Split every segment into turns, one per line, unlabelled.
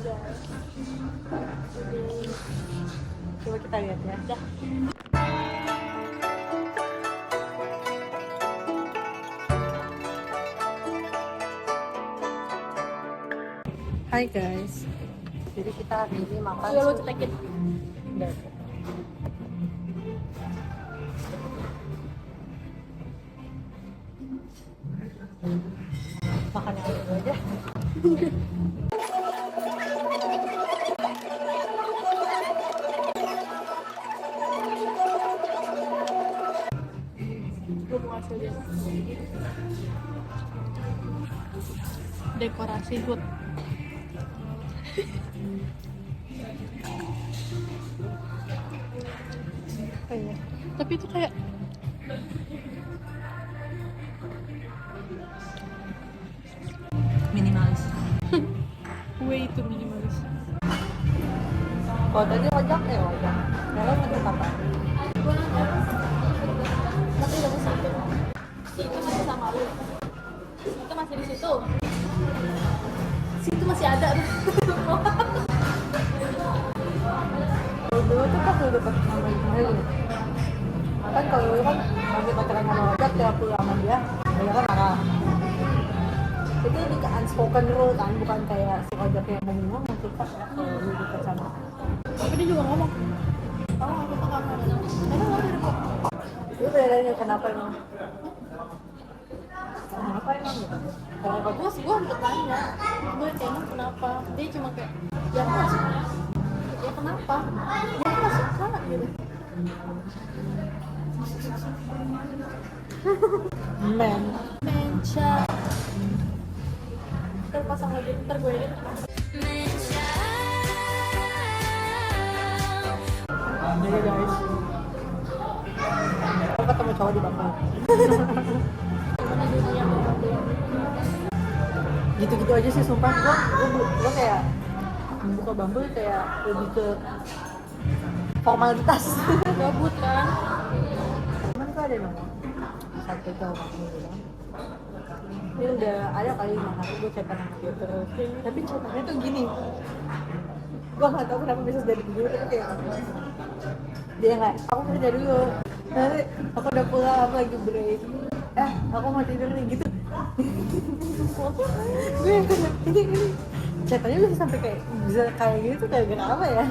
Coba kita lihat ya. Hai guys, jadi kita hari ini makan.
Lu cetekin.
Makan yang dulu aja.
Gue mau ngasih dia dekorasi good.
Kayaknya.
Tapi itu kayak
Minimalis.
way itu minimalis.
Kalau tadi ojek ya ojek. Kalau ada apa?
Gue tapi udah satu. Si itu masih sama lu. Itu masih di situ. Si itu masih ada.
Dulu tuh pas udah dapet sama Ismail kan kalau dulu kan masih pacaran sama ojek tiap pulang sama dia kan marah. Itu di unspoken rule kan, bukan kayak si ojek yang ngomong nanti pas ya kalau lu deket sama.
Tapi dia juga ngomong. Oh, aku tuh kamu. Emang nggak ada kok.
Itu bedanya kenapa emang? Kenapa emang gitu? Kalau
Gue udah tanya, gue kayaknya kenapa? Dia cuma kayak, ya aku nggak suka. Ya kenapa? Ya aku nggak suka gitu.
men.
Menca. Ntar pasang lagi, ntar gue edit.
Jadi guys, aku ketemu cowok di Bangka.
Gimana dunia orang tuh?
Gitu-gitu aja sih sumpah. Gue kayak buka Bumble kayak lebih ke formalitas.
Gabut kan?
Cuman tuh ada nomor satu cowok kamu bilang ini udah ada kali 5 hari gue chatan sama dia terus, tapi chatannya tuh gini, gue nggak tahu kenapa bisa dari dulu tapi kayak dia nggak, aku kerja dulu, nanti aku udah pulang, aku lagi break, aku mau tidur nih gitu. Gue yang kayak ini chatannya bisa sampai kayak bisa kayak gitu tuh kayak apa ya.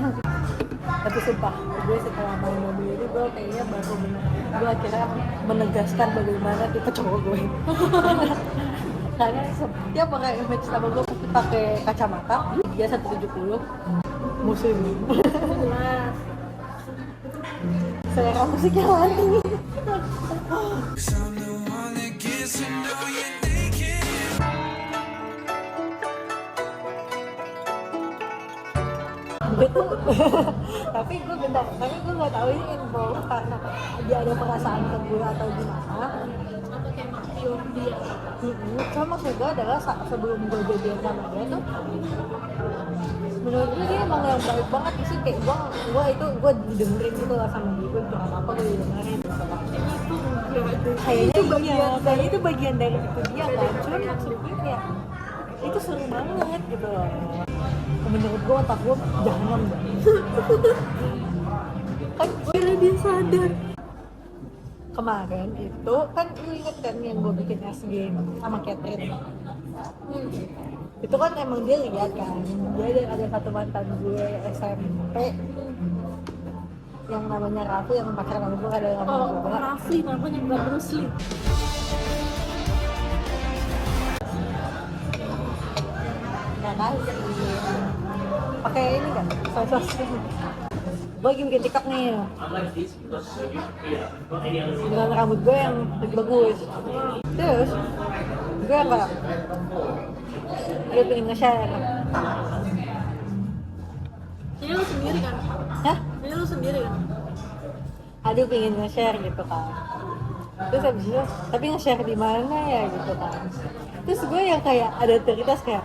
Tapi sumpah, gue setelah main mobil itu gue kayaknya baru gue akhirnya menegaskan bagaimana tipe cowok gue. Karena setiap pakai image sama gue pakai kacamata, dia 170, muslim.
Jelas.
Selera musiknya lari. Gue tuh tapi gue nggak tahu ini info karena dia ada perasaan ke gue atau gimana.
Atau kayak pure dia.
Cuma maksud gue adalah sebelum gue jadian sama dia tuh menurut gue dia emang yang baik banget sih, kayak gue didengerin gitu lah sama dia, gue curhat apa gue didengerin kayaknya itu bagian dari itu dia kan. Cuma maksud gue kayak itu seru banget gitu loh. Menurut gue otak gue jahanam banget. Kan gue dia sadar kemarin itu kan lu inget kan yang gue bikin SG sama Catherine. Itu kan emang dia lihat kan, dia ada satu mantan gue SMP yang namanya Raffi yang pacaran sama gue, ada yang namanya gue.
Raffi namanya bukan Bruce Lee.
Nah kan pakai ini kan sos gue lagi bikin TikTok nih dengan rambut gue yang lebih bagus, terus gue kayak dia pengen nge-share.
Ini lu sendiri kan?
Hah?
Ini lu sendiri kan?
Aduh pengen nge-share gitu kan, terus habis itu tapi nge-share di mana ya gitu kan, terus gue yang kayak ada teritas kayak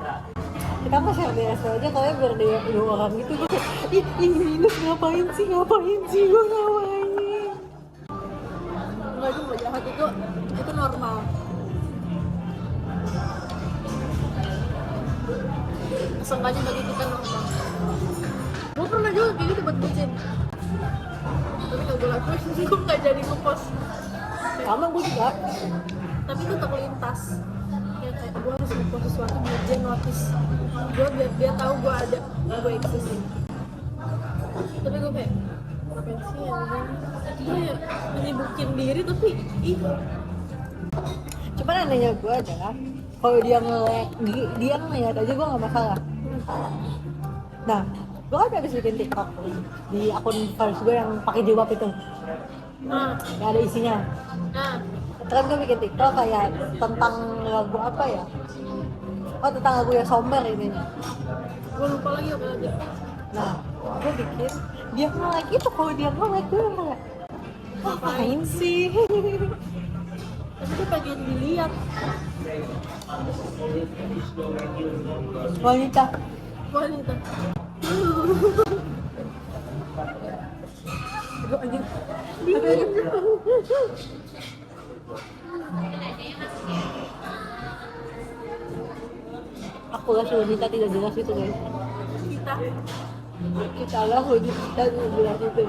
kita mah share di SO aja kalian biar dia dua orang gitu. Gue kayak ih minus ngapain sih gue ngapain.
Enggak, itu nggak jahat, itu normal. seenggaknya bagi kita nonton. Gue pernah juga kayak gitu buat bucin, tapi gak gue lakuin. Gue gak jadi ngepost,
Sama gue juga.
tapi itu terlintas ya, kayak gue harus ngepost sesuatu biar dia notice gue, biar dia tahu gue ada, gue eksis. Tapi gue kayak ngapain sih ya, gue ya menyibukin diri tapi
Cuman anehnya gue adalah kalau dia ngeliat aja gue nggak masalah. Nah, gue kan habis bikin TikTok di akun first gue yang pakai jilbab itu, yang ada isinya. Terus gue bikin TikTok kayak tentang lagu apa ya? Oh, tentang lagu yang somber ininya.
gue lupa lagi apa aja.
Nah, gue bikin dia nge-like itu, kalau dia nge-like gue kayak ngapain sih?
Tapi dia pengen dilihat.
Wanita. Gue anjing. Aku lah wanita tidak jelas itu guys. Kita lah wanita tidak jelas itu.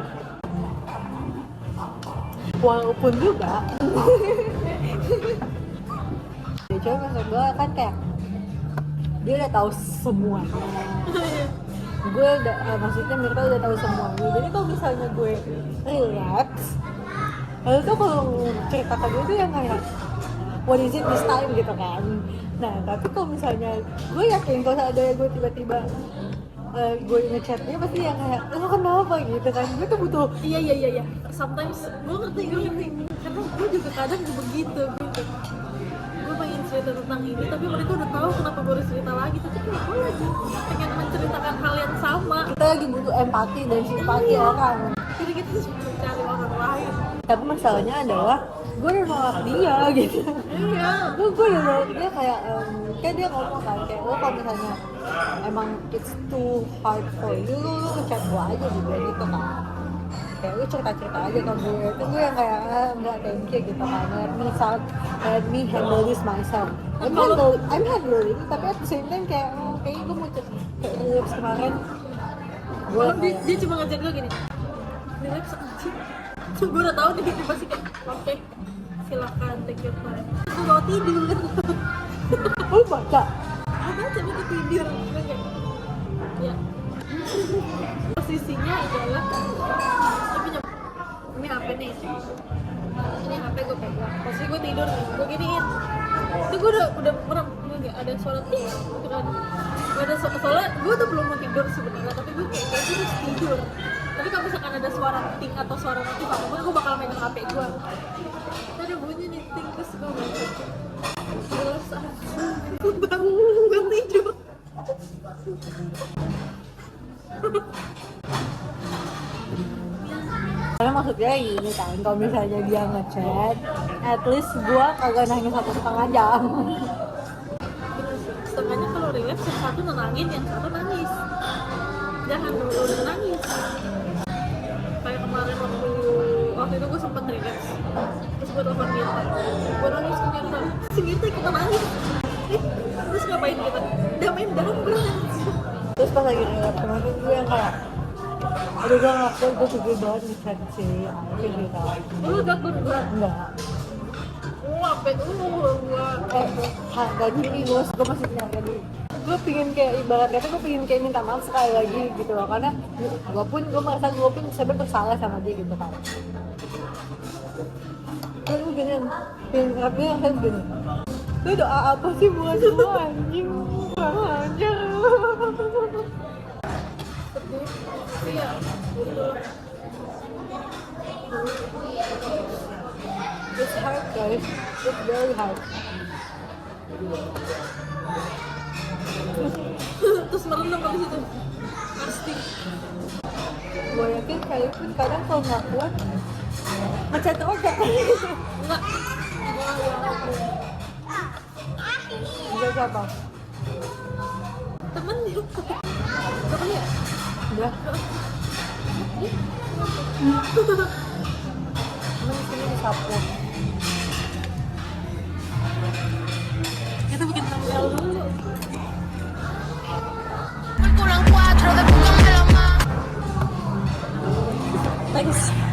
Walaupun juga ya, cuma maksud gue kan kayak dia udah tahu semuanya. Gue udah, maksudnya mereka udah tahu semuanya. Jadi kalau misalnya gue relax, lalu tuh kalau cerita ke dia tuh yang kayak what is it this time gitu kan. Nah tapi kalau misalnya gue yakin kalau ada gue tiba-tiba gue ngechatnya pasti yang kayak lo kenapa gitu kan. Gue tuh butuh
iya sometimes gue ngerti karena gue juga kadang begitu gitu. Gue pengen cerita tentang ini tapi mereka udah tahu kenapa gue harus cerita lagi, tapi kayak gue lagi pengen menceritakan hal yang sama.
Kita lagi butuh empati dan simpati orang.
Jadi kita harus mencari orang lain.
Tapi masalahnya adalah gue udah nolak dia gitu.
Iya,
gue udah nolak dia kayak kayak dia ngomong kan kayak lo kalau misalnya emang it's too hard for you, lo ngechat gue aja juga gitu kan. Kayak lu cerita-cerita aja ke gue. Itu gue yang kayak enggak, thank you gitu kan. Let me handle this myself. I'm handling, tapi at the same time kayak kayaknya gue mau kayak relax kemarin.
kalau dia cuma ngajar gue gini, relax aja. Gue udah tahu dia pasti kayak oke, silakan take your time. Gue mau tidur.
Lu baca?
Apa aja gue tidur. Gue kayak ya. Posisinya adalah ini HP nih, ini HP gue pegang, posisi gue tidur nih, gue giniin, itu gue udah merem, nggak ada suara ting, gitu kan, nggak ada soalnya gue tuh belum mau tidur sebenarnya, tapi gue kayak gue harus tidur, tapi kalau misalkan ada suara ting atau suara notif apapun, gue bakal megang HP gue, ada bunyi nih ting, terus gue baca, terus gue tidur.
Karena maksudnya ini kan, kalau misalnya dia ngechat, at least gue kagak nangis 1,5 jam.
Setengahnya kalau relax, yang satu nenangin, yang satu nangis. Jangan dulu nangis. Kayak kemarin waktu itu gue sempet relax, terus gue telepon Mirta, gue nangis ke Mirta, si Mirta ikutan nangis. Terus ngapain kita? Damain dalam berangkat.
Terus pas lagi relax kemarin gue yang kayak aduh gue ngapain, gue pegel banget di chat sih aja gitu.
Lu gak berat?
Enggak.
Apa itu?
Gak gini, gue masih nyangka dulu. Gue pingin kayak ibarat kata gue pingin kayak minta maaf sekali lagi gitu loh, karena gue merasa gue pun sebenarnya bersalah sama dia gitu kan. Terus gue gini, pingin rapi yang saya gini, lu doa apa sih buat gue anjing, kurang aja.
Iya.
It's hard guys, it's very hard.
Terus merendam di situ. Pasti.
Gue yakin kalian pun kadang kalau nggak kuat ngechat aja.
Enggak.
Enggak siapa?
Temen dia. Temen ya?
Udah. Temen di sini disapu.
Kita bikin thumbnail dulu. guys.